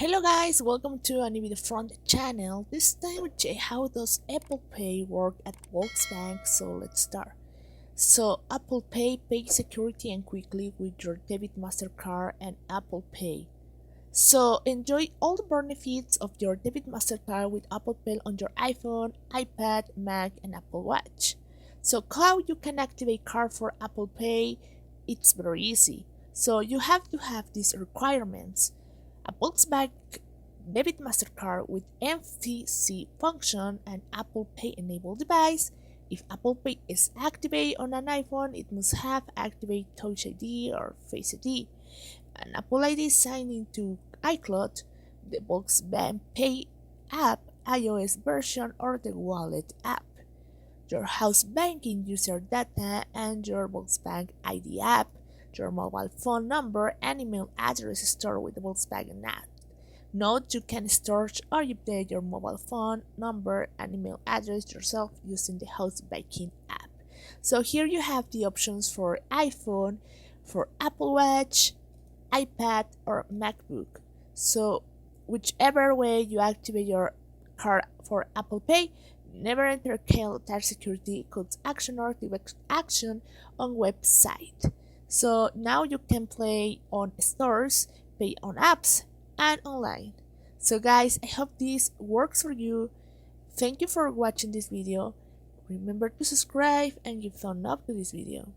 Hello guys, welcome to a new video from the channel. This time we check how does Apple Pay work at Volksbank, so let's start. So Apple Pay pays security and quickly with your debit MasterCard and Apple Pay. So enjoy all the benefits of your debit MasterCard with Apple Pay on your iPhone, iPad, Mac and Apple Watch. So how you can activate card for Apple Pay? It's very easy. So you have to have these requirements: a Volkswagen debit MasterCard with NFC function and Apple Pay enabled device. If Apple Pay is activated on an iPhone, it must have activated Touch ID or Face ID. An Apple ID signed into iCloud, the Volkswagen Pay app, iOS version, or the Wallet app. Your house banking user data and your Volkswagen ID app, your mobile phone number and email address stored with the Volkswagen app. Note you can store or update your mobile phone number and email address yourself using the house banking app. So here you have the options for iPhone, for Apple Watch, iPad or MacBook. So whichever way you activate your card for Apple Pay, never enter touch security codes action or activate action on website. So now you can play on stores, pay on apps, and online. So guys, I hope this works for you. Thank you for watching this video. Remember to subscribe and give thumbs up to this video.